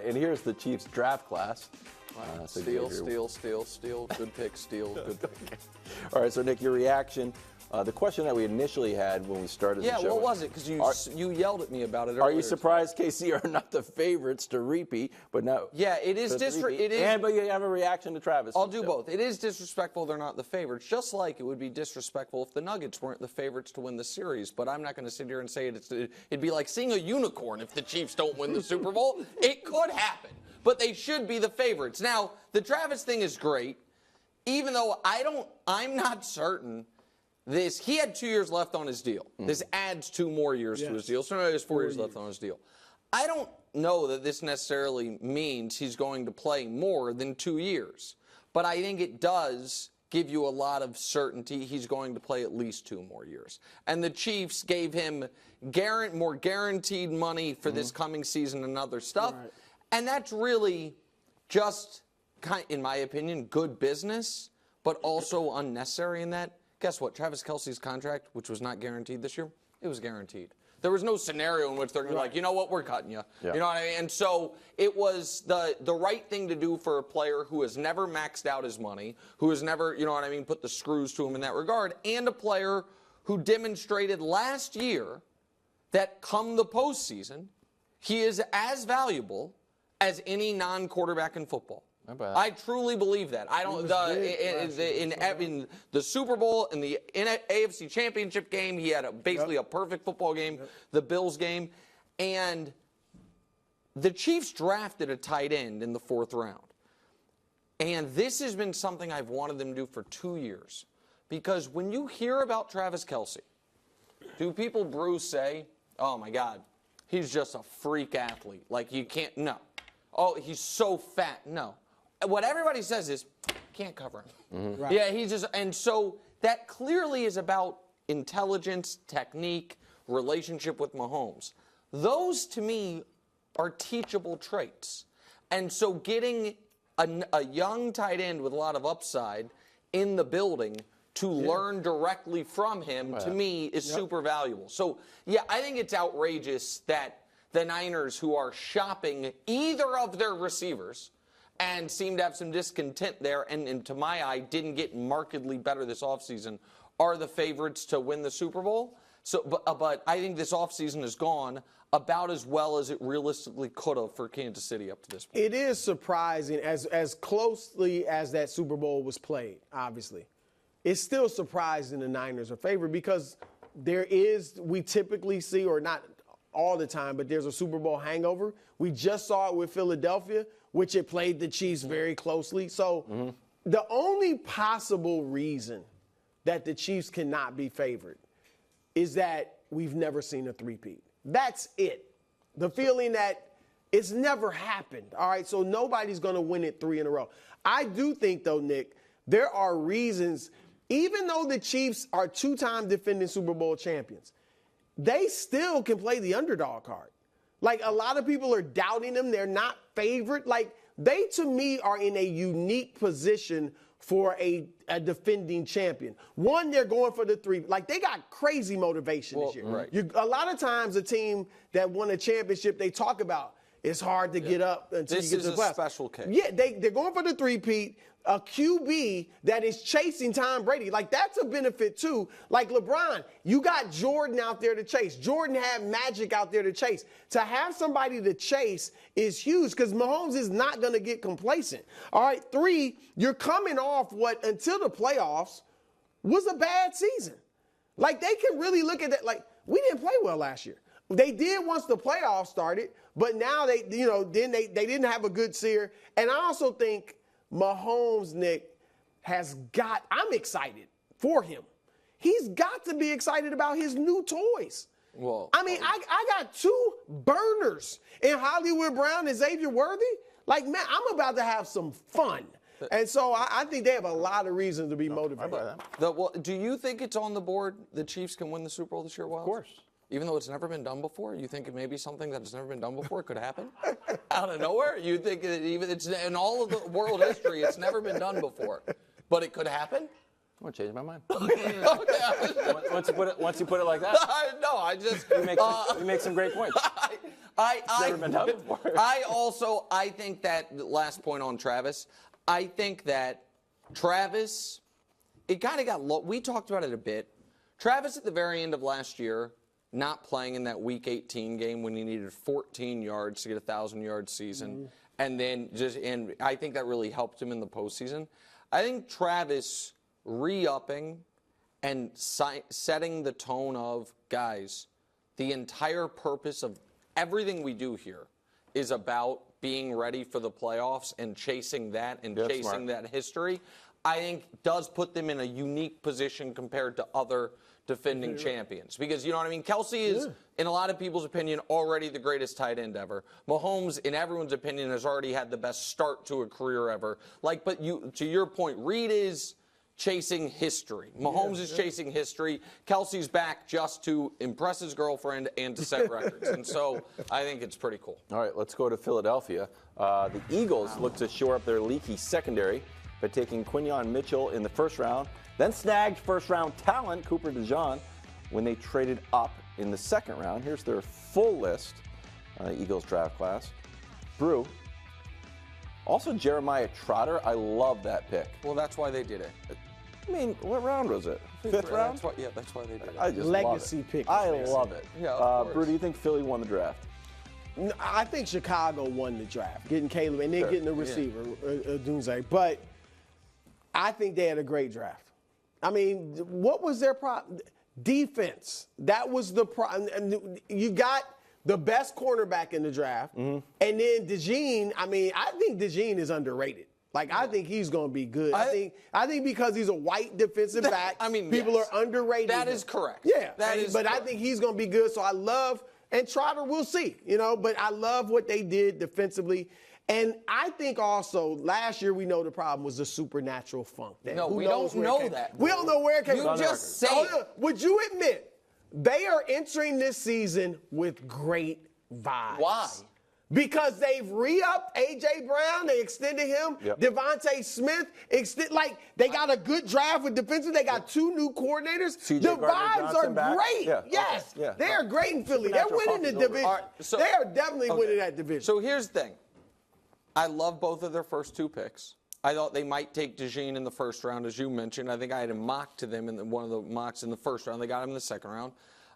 And here's the Chiefs draft class. Steal. Good pick, steal. Good pick. Okay. All right, so Nick, your reaction. The question that we initially had when we started the show. Yeah, what was it? Because you yelled at me about it earlier. Are you surprised KC are not the favorites to repeat? But no. Yeah, it is disrespectful. But you have a reaction to Travis. I'll do both. It is disrespectful they're not the favorites, just like it would be disrespectful if the Nuggets weren't the favorites to win the series. But I'm not going to sit here and say it'd be like seeing a unicorn if the Chiefs don't win the Super Bowl. It could happen, but they should be the favorites. Now, the Travis thing is great, even though I'm not certain. He had 2 years left on his deal. This adds 2 more years to his deal. So now he has 4 years left on his deal. I don't know that this necessarily means he's going to play more than 2 years. But I think it does give you a lot of certainty he's going to play at least 2 more years. And the Chiefs gave him more guaranteed money for this coming season and other stuff. Right. And that's really just, in my opinion, good business, but also unnecessary in that. Guess what? Travis Kelce's contract, which was not guaranteed this year, it was guaranteed. There was no scenario in which they're going to be like, you know what, we're cutting you. Yeah. You know what I mean? And so it was the right thing to do for a player who has never maxed out his money, who has never, you know what I mean, put the screws to him in that regard, and a player who demonstrated last year that come the postseason, he is as valuable as any non-quarterback in football. I truly believe that. I don't. In the Super Bowl, in the AFC Championship game, he had basically a perfect football game. The Bills game, and the Chiefs drafted a tight end in the 4th round. And this has been something I've wanted them to do for 2 years, because when you hear about Travis Kelce, do people, Bruce, say, "Oh my God, he's just a freak athlete"? Like you can't. No. Oh, he's so fat. No. What everybody says is, can't cover him. Right. Yeah, he's just, and so that clearly is about intelligence, technique, relationship with Mahomes. Those, to me, are teachable traits. And so getting a young tight end with a lot of upside in the building to learn directly from him, to me, is super valuable. So, yeah, I think it's outrageous that the Niners, who are shopping either of their receivers, and seem to have some discontent there, and to my eye, didn't get markedly better this offseason, are the favorites to win the Super Bowl. So, but I think this offseason has gone about as well as it realistically could have for Kansas City up to this point. It is surprising, as closely as that Super Bowl was played, obviously. It's still surprising the Niners are favored because we typically see, or not all the time, but there's a Super Bowl hangover. We just saw it with Philadelphia, which it played the Chiefs very closely. So the only possible reason that the Chiefs cannot be favored is that we've never seen a three-peat. That's it. The feeling that it's never happened. All right, so nobody's going to win it 3 in a row. I do think, though, Nick, there are reasons, even though the Chiefs are 2-time defending Super Bowl champions, they still can play the underdog card. Like, a lot of people are doubting them. They're not favored. Like, they, to me, are in a unique position for a defending champion. One, they're going for the 3. Like, they got crazy motivation this year. Right. A lot of times, a team that won a championship, they talk about it's hard to get up until you get to the playoffs. This is a special case. Yeah, they're going for the 3-peat. A QB that is chasing Tom Brady. Like, that's a benefit, too. Like LeBron, you got Jordan out there to chase. Jordan had Magic out there to chase. To have somebody to chase is huge because Mahomes is not going to get complacent. All right, 3, you're coming off what, until the playoffs, was a bad season. Like, they can really look at that. Like, we didn't play well last year. They did once the playoffs started, but now they didn't have a good year. And I also think Mahomes, Nick, I'm excited for him. He's got to be excited about his new toys. Well, I mean, I got 2 burners in Hollywood Brown and Xavier Worthy. Like, man, I'm about to have some fun. And so I think they have a lot of reasons to be motivated. Do you think it's on the board the Chiefs can win the Super Bowl this year, Wildes? Of course. Even though it's never been done before, you think it may be something that has never been done before could happen? Out of nowhere? You think that even it's in all of the world history, it's never been done before. But it could happen? I'm going to change my mind. Okay. Once you put it like that? No, I just... You make some great points. Never been done before. I think that, last point on Travis, I think that Travis, it kind of got, we talked about it a bit. Travis at the very end of last year, not playing in that Week 18 game when he needed 14 yards to get a 1,000-yard season, and then and I think that really helped him in the postseason. I think Travis re-upping and setting the tone of, guys, the entire purpose of everything we do here is about being ready for the playoffs and chasing that and chasing that history, I think does put them in a unique position compared to other defending champions. Because, you know what I mean? Kelce is, in a lot of people's opinion, already the greatest tight end ever. Mahomes, in everyone's opinion, has already had the best start to a career ever. But to your point, Reed is chasing history. Mahomes is chasing history. Kelce's back just to impress his girlfriend and to set records. And so I think it's pretty cool. All right, let's go to Philadelphia. The Eagles look to shore up their leaky secondary by taking Quinyon Mitchell in the first round, then snagged first-round talent Cooper DeJean when they traded up in the second round. Here's their full list, Eagles draft class. Brew. Also Jeremiah Trotter. I love that pick. Well, that's why they did it. I mean, what round was it? Fifth round? That's why they did it. I just Legacy love it. pick. I love it. Yeah, Brew, do you think Philly won the draft? No, I think Chicago won the draft, getting Caleb and then getting the receiver, Dunze. But I think they had a great draft. I mean, what was their problem? Defense. That was the problem. You got the best cornerback in the draft. And then DeJean, I mean, I think DeJean is underrated. Like, I think he's going to be good. I think because he's a white defensive back, people are underrated. That is correct. Yeah. But I think he's going to be good. So I love, and Trotter, we'll see, but I love what they did defensively. And I think also last year we know the problem was the supernatural funk. No, we don't know that. We don't know where it came from. You just say it. Would you admit they are entering this season with great vibes? Why? Because they've re-upped A.J. Brown, they extended him. Devontae Smith, they got a good draft with defensive. They got two new coordinators. The vibes are great. Yes, they are great in Philly. They're winning the division. They are definitely winning that division. So here's the thing. I love both of their first two picks. I thought they might take DeJean in the first round, as you mentioned. I think I had a mock to them in one of the mocks in the first round. They got him in the second round.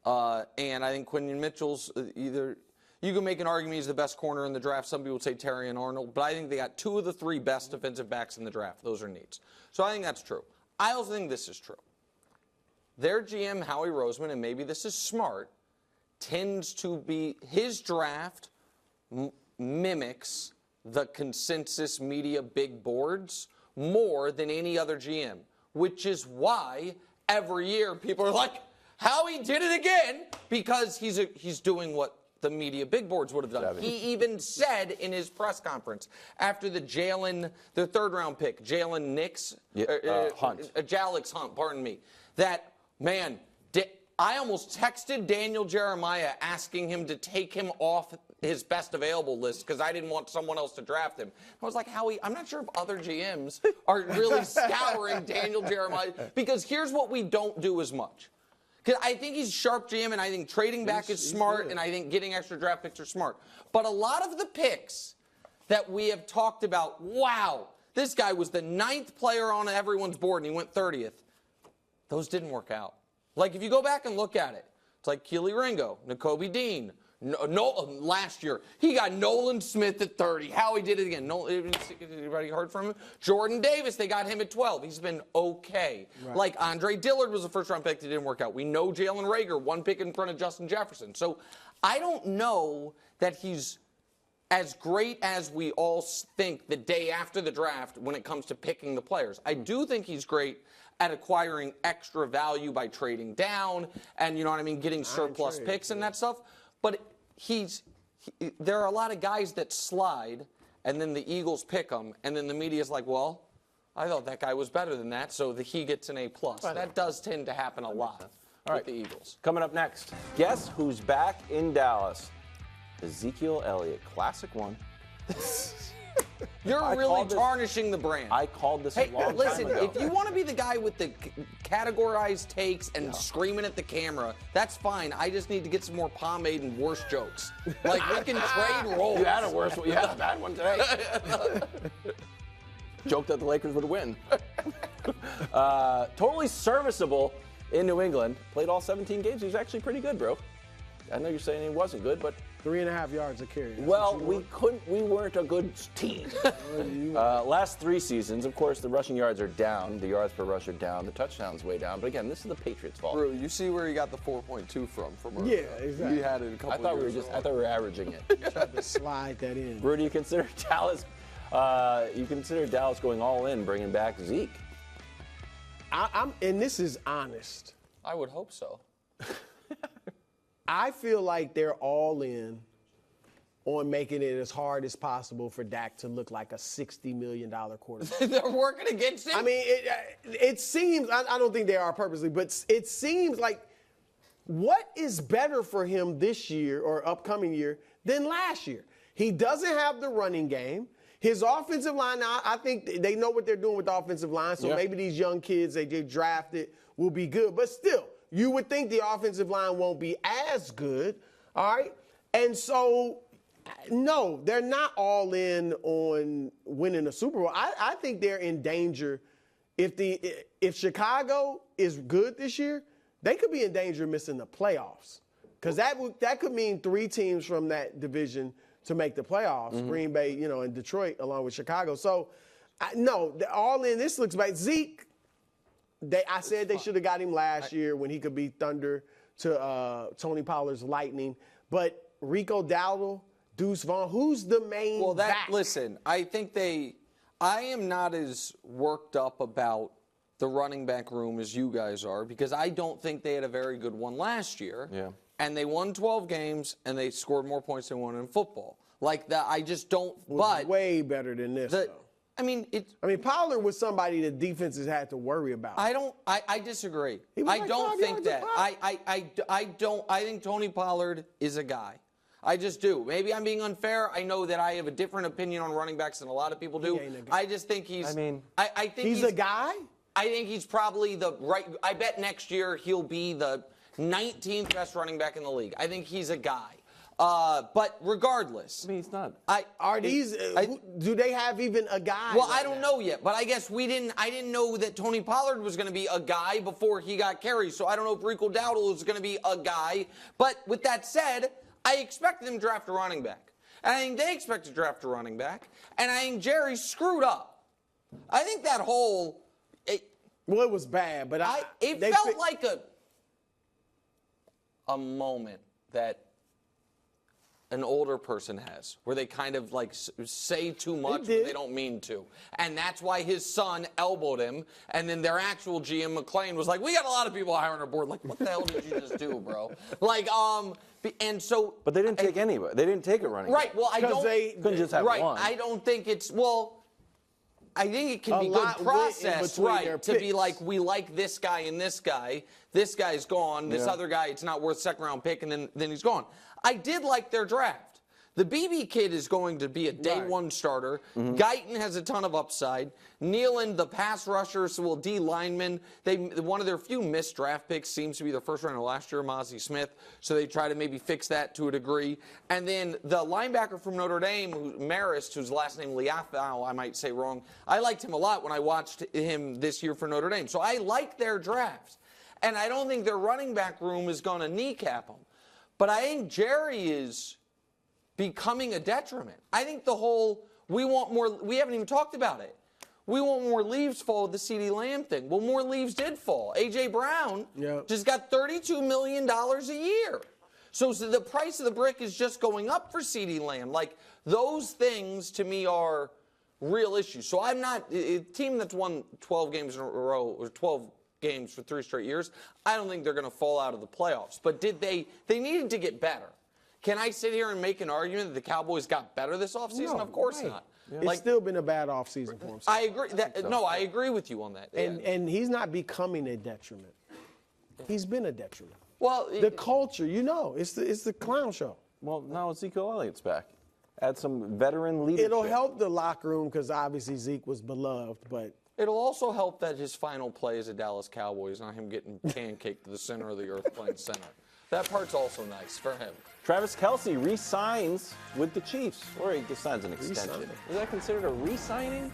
And I think Quinyon Mitchell's either – you can make an argument he's the best corner in the draft. Some people would say Terry and Arnold. But I think they got two of the three best defensive backs in the draft. Those are needs. So I think that's true. I also think this is true. Their GM, Howie Roseman, and maybe this is smart, tends to be – his draft mimics – the consensus media big boards more than any other GM, which is why every year people are like, Howie did it again, because he's doing what the media big boards would have done. He even said in his press conference after the third-round pick, Jalen Nix, Hunt. Jalix Hunt, pardon me, that, man, I almost texted Daniel Jeremiah asking him to take him off his best available list because I didn't want someone else to draft him. I was like, Howie, I'm not sure if other GMs are really scouring Daniel Jeremiah, because here's what we don't do as much. Because I think he's a sharp GM, and I think trading back is smart, and I think getting extra draft picks are smart. But a lot of the picks that we have talked about, wow, this guy was the 9th player on everyone's board, and he went 30th. Those didn't work out. Like, if you go back and look at it, it's like Keely Ringo, Nakobe Dean. Last year, he got Nolan Smith at 30. Howie did it again. Anybody heard from him? Jordan Davis, they got him at 12. He's been okay. Right. Like, Andre Dillard was a first-round pick that didn't work out. We know Jalen Reagor, one pick in front of Justin Jefferson. So I don't know that he's as great as we all think the day after the draft when it comes to picking the players. I do think he's great at acquiring extra value by trading down and, you know what I mean, getting surplus picks and that stuff. But there are a lot of guys that slide, and then the Eagles pick them, and then the media's like, well, I thought that guy was better than that, so he gets an A+. That does tend to happen a lot with the Eagles. Coming up next, guess who's back in Dallas? Ezekiel Elliott, classic one. You're really tarnishing the brand. I called this a long listen, time ago. if you want to be the guy with the categorized takes and screaming at the camera, that's fine. I just need to get some more pomade and worse jokes. Like, we can trade roles. You had a worse one. You had a bad one today. Joke that the Lakers would win. Totally serviceable in New England. Played all 17 games. He was actually pretty good, bro. I know you're saying he wasn't good, but 3.5 yards a carry. well, we weren't a good team. Last 3 seasons, of course, the rushing yards are down. The yards per rush are down. The touchdowns way down. But again, this is the Patriots' fault. Bro, you see where he got the 4.2 from? Yeah, exactly. He had it a couple I thought years we were averaging it. Tried to slide that in. Rudy, you consider Dallas? You consider Dallas going all in, bringing back Zeke? And this is honest. I would hope so. I feel like they're all in on making it as hard as possible for Dak to look like a $60 million quarterback. They're working against him? I mean, it seems, I don't think they are purposely, but it seems like what is better for him this year or upcoming year than last year? He doesn't have the running game. His offensive line, now, I think they know what they're doing with the offensive line, so maybe these young kids they drafted will be good. But still, you would think the offensive line won't be as good, all right? And so, no, they're not all in on winning a Super Bowl. I think they're in danger. If Chicago is good this year, they could be in danger of missing the playoffs because that could mean 3 teams from that division to make the playoffs, Green Bay, and Detroit along with Chicago. So, no, they're all in. This looks like Zeke. I said they should have got him last year when he could be thunder to Tony Pollard's lightning. But Rico Dowdle, Deuce Vaughn, who's the main back? Listen, I am not as worked up about the running back room as you guys are because I don't think they had a very good one last year. Yeah. And they won 12 games, and they scored more points than won in football. Like that, I just don't. But way better than this. Though. I mean, Pollard was somebody the defenses had to worry about. I disagree. I don't think that. I don't. I think Tony Pollard is a guy. I just do. Maybe I'm being unfair. I know that I have a different opinion on running backs than a lot of people do. I just think he's. I think he's a guy. I think he's probably the right. I bet next year he'll be the 19th best running back in the league. I think he's a guy. But regardless, He's not. Do they have even a guy? Well, I don't know yet, but I guess I didn't know that Tony Pollard was going to be a guy before he got carries. So I don't know if Rico Dowdle is going to be a guy. But with that said, I expect them to draft a running back. And I think they expect to draft a running back. And I think Jerry screwed up. I think that whole. It was bad, but it felt like a moment that an older person has, where they kind of like say too much when they don't mean to. And that's why his son elbowed him, and then their actual GM, McClain, was like, we got a lot of people higher on our board. Like, what the hell did you just do, bro? Like, and so... But they didn't take anybody. They didn't take a running back. Right, well, I don't... They couldn't just have one. I don't think it's... Well, I think it can be good process, right, to be like, we like this guy and this guy. This guy's gone. This other guy, it's not worth second-round pick, and then he's gone. I did like their draft. The BB kid is going to be a day-one starter. Guyton has a ton of upside. Nealon, the pass rushers, D lineman. One of their few missed draft picks seems to be their first rounder last year, Mozzie Smith. So they try to maybe fix that to a degree. And then the linebacker from Notre Dame, Marist, whose last name Liafau, I might say wrong. I liked him a lot when I watched him this year for Notre Dame. So I like their draft. And I don't think their running back room is going to kneecap them. But I think Jerry is becoming a detriment. I think the whole, we haven't even talked about it. We want more leaves fall with the CeeDee Lamb thing. Well, more leaves did fall. A.J. Brown just got $32 million a year. So the price of the brick is just going up for CeeDee Lamb. Like, those things to me are real issues. So I'm not, a team that's won 12 games in a row, or 12 games for 3 straight years, I don't think they're going to fall out of the playoffs. But they needed to get better. Can I sit here and make an argument that the Cowboys got better this offseason? No, of course not. Yeah. It's still been a bad offseason for him. I agree. I agree with you on that. And he's not becoming a detriment. He's been a detriment. Well, the culture, it's the clown show. Well, now Ezekiel Elliott's back. add some veteran leadership. It'll help the locker room because obviously Zeke was beloved, but It'll also help that his final play as a Dallas Cowboys, not him getting pancaked to the center of the earth playing center. That part's also nice for him. Travis Kelce re-signs with the Chiefs, or he just signs an extension. Re-signing. Is that considered a re-signing?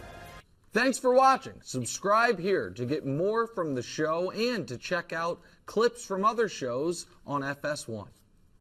Thanks for watching. Subscribe here to get more from the show and to check out clips from other shows on FS1.